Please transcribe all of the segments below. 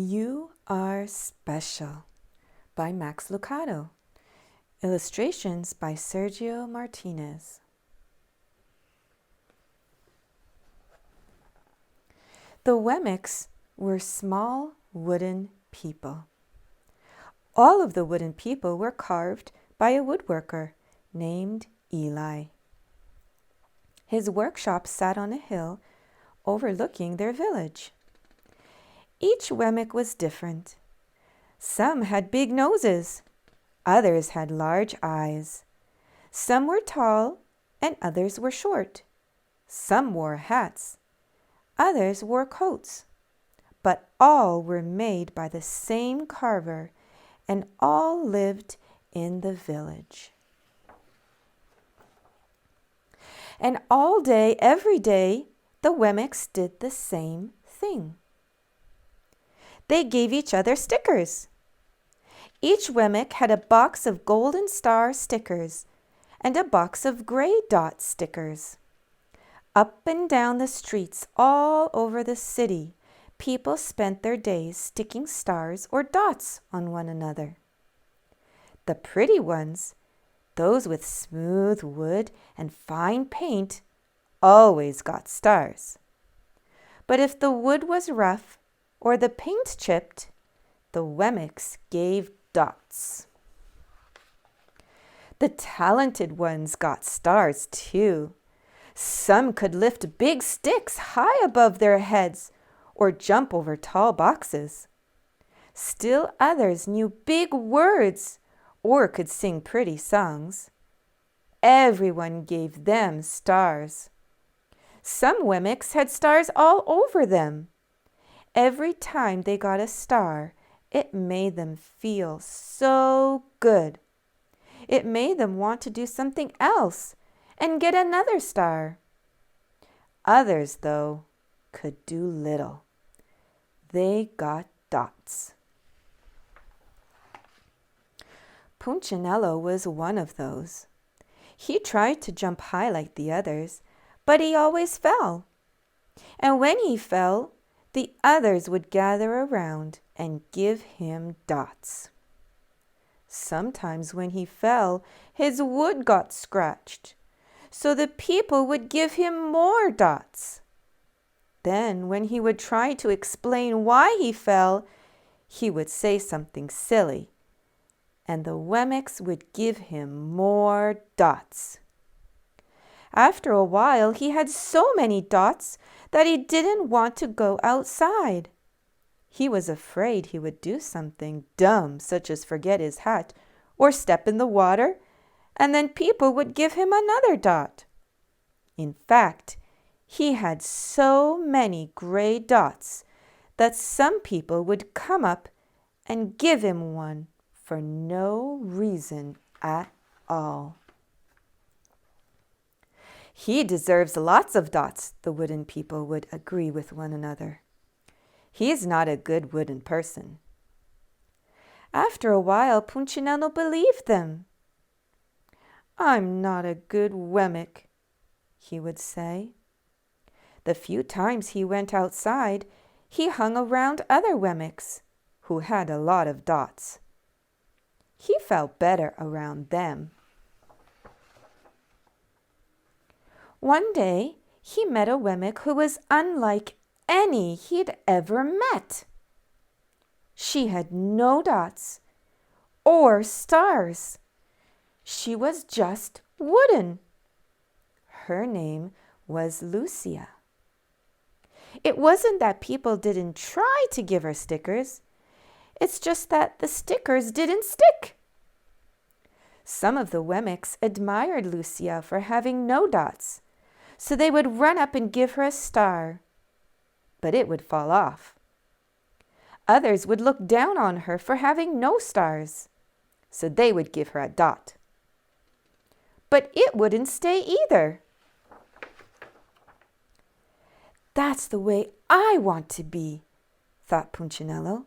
You Are Special by Max Lucado. Illustrations by Sergio Martinez. The Wemmicks were small wooden people. All of the wooden people were carved by a woodworker named Eli. His workshop sat on a hill overlooking their village. Each Wemmick was different. Some had big noses. Others had large eyes. Some were tall and others were short. Some wore hats. Others wore coats. But all were made by the same carver and all lived in the village. And all day, every day, the Wemmicks did the same thing. They gave each other stickers. Each Wemmick had a box of golden star stickers and a box of gray dot stickers. Up and down the streets all over the city, people spent their days sticking stars or dots on one another. The pretty ones, those with smooth wood and fine paint, always got stars. But if the wood was rough or the paint chipped, the Wemmicks gave dots. The talented ones got stars too. Some could lift big sticks high above their heads or jump over tall boxes. Still others knew big words or could sing pretty songs. Everyone gave them stars. Some Wemmicks had stars all over them. Every time they got a star, it made them feel so good. It made them want to do something else and get another star. Others, though, could do little. They got dots. Punchinello was one of those. He tried to jump high like the others, but he always fell. And when he fell, the others would gather around and give him dots. Sometimes when he fell, his wood got scratched, so the people would give him more dots. Then, when he would try to explain why he fell, he would say something silly, and the Wemmicks would give him more dots. After a while, he had so many dots that he didn't want to go outside. He was afraid he would do something dumb, such as forget his hat or step in the water, and then people would give him another dot. In fact, he had so many gray dots that some people would come up and give him one for no reason at all. He deserves lots of dots, the wooden people would agree with one another. He's not a good wooden person. After a while, Punchinello believed them. I'm not a good Wemmick, he would say. The few times he went outside, he hung around other Wemmicks who had a lot of dots. He felt better around them. One day, he met a Wemmick who was unlike any he'd ever met. She had no dots or stars. She was just wooden. Her name was Lucia. It wasn't that people didn't try to give her stickers. It's just that the stickers didn't stick. Some of the Wemmicks admired Lucia for having no dots, so they would run up and give her a star, but it would fall off. Others would look down on her for having no stars, so they would give her a dot. But it wouldn't stay either. That's the way I want to be, thought Punchinello.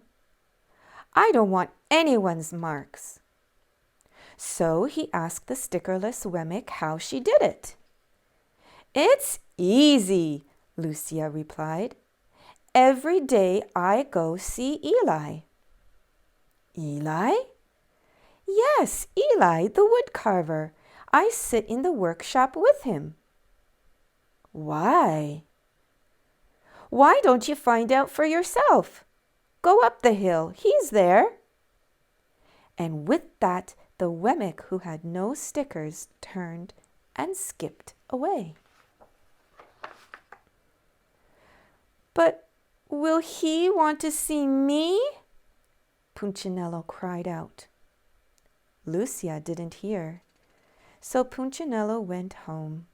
I don't want anyone's marks. So he asked the stickerless Wemmick how she did it. It's easy, Lucia replied. Every day I go see Eli." "Eli?" "Yes, Eli, the wood carver. I sit in the workshop with him." "Why?" "Why don't you find out for yourself? Go up the hill. He's there." And with that, the Wemmick who had no stickers turned and skipped away. "But will he want to see me?" Punchinello cried out. Lucia didn't hear, so Punchinello went home.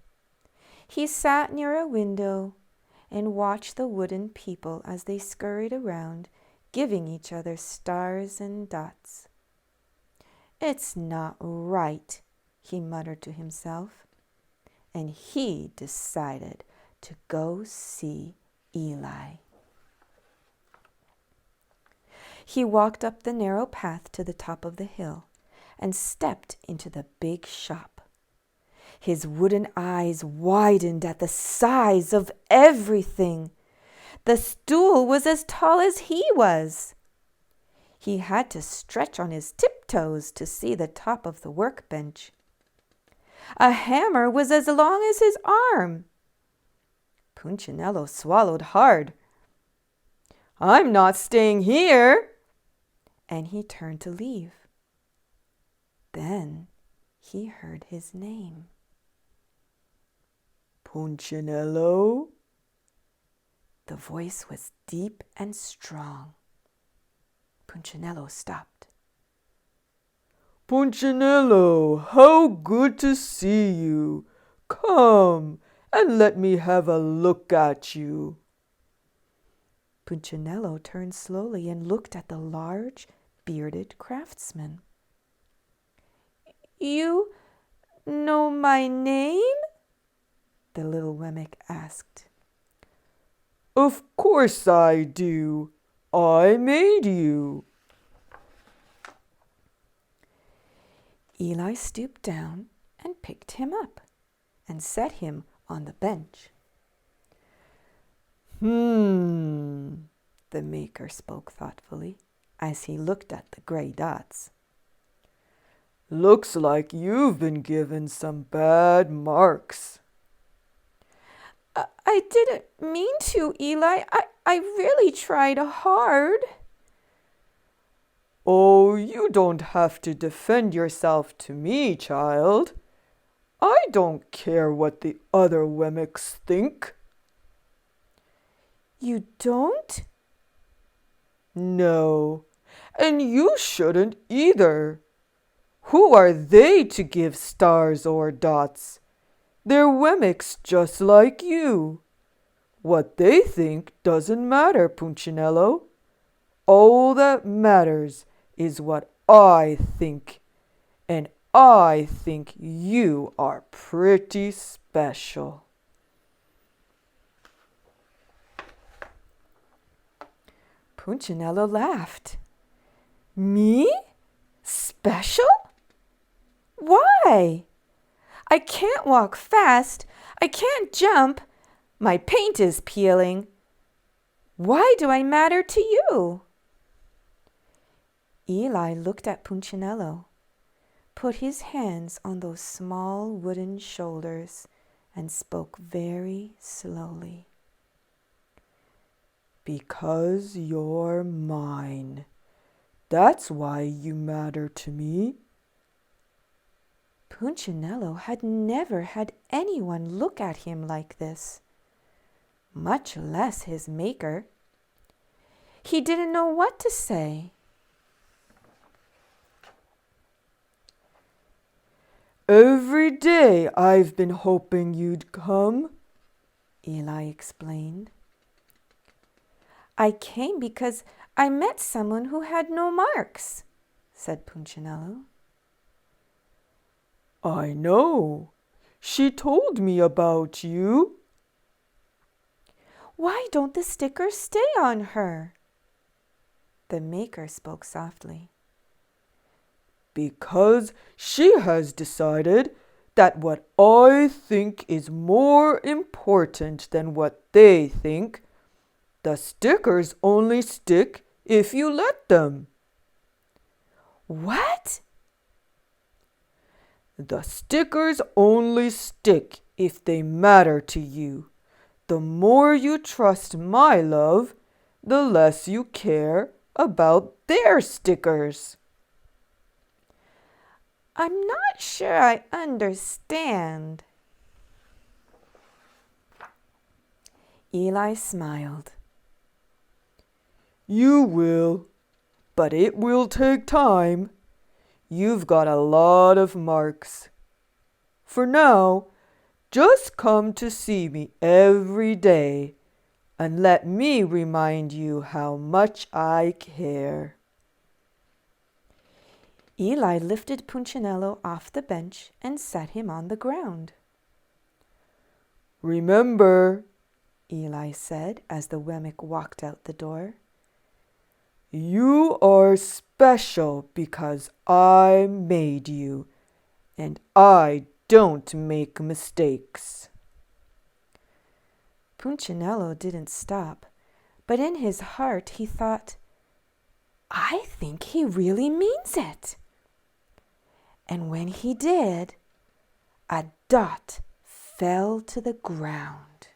He sat near a window and watched the wooden people as they scurried around, giving each other stars and dots. "It's not right," he muttered to himself, and he decided to go see Eli. He walked up the narrow path to the top of the hill and stepped into the big shop. His wooden eyes widened at the size of everything. The stool was as tall as he was. He had to stretch on his tiptoes to see the top of the workbench. A hammer was as long as his arm. Punchinello swallowed hard. "I'm not staying here," and he turned to leave. Then he heard his name. "Punchinello?" The voice was deep and strong. Punchinello stopped. "Punchinello, how good to see you! Come and let me have a look at you." Punchinello turned slowly and looked at the large, bearded craftsman. "You know my name?" the little Wemmick asked. "Of course I do. I made you." Eli stooped down and picked him up and set him on the bench. The maker spoke thoughtfully as he looked at the gray dots. "Looks like you've been given some bad marks." I didn't mean to, Eli. I really tried hard." "Oh, you don't have to defend yourself to me, child. I don't care what the other Wemmicks think." "You don't?" "No, and you shouldn't either. Who are they to give stars or dots? They're Wemmicks just like you. What they think doesn't matter, Punchinello. All that matters is what I think, and I think you are pretty special." Punchinello laughed. "Me? Special? Why? I can't walk fast. I can't jump. My paint is peeling. Why do I matter to you?" Eli looked at Punchinello, put his hands on those small wooden shoulders, and spoke very slowly. "Because you're mine. That's why you matter to me." Punchinello had never had anyone look at him like this, much less his maker. He didn't know what to say. "Every day I've been hoping you'd come," Eli explained. "I came because I met someone who had no marks," said Punchinello. "I know. She told me about you." "Why don't the stickers stay on her?" The maker spoke softly. "Because she has decided that what I think is more important than what they think, The stickers only stick if you let them. What? The stickers only stick if they matter to you. The more you trust my love, the less you care about their stickers. I'm not sure I understand. Eli smiled. You will, but it will take time. You've got a lot of marks. For now, just come to see me every day and let me remind you how much I care. Eli lifted Punchinello off the bench and sat him on the ground. Remember, Eli said as the Wemmick walked out the door, you are special because I made you, and I don't make mistakes. Punchinello didn't stop, but in his heart he thought, I think he really means it. And when he did, a dot fell to the ground.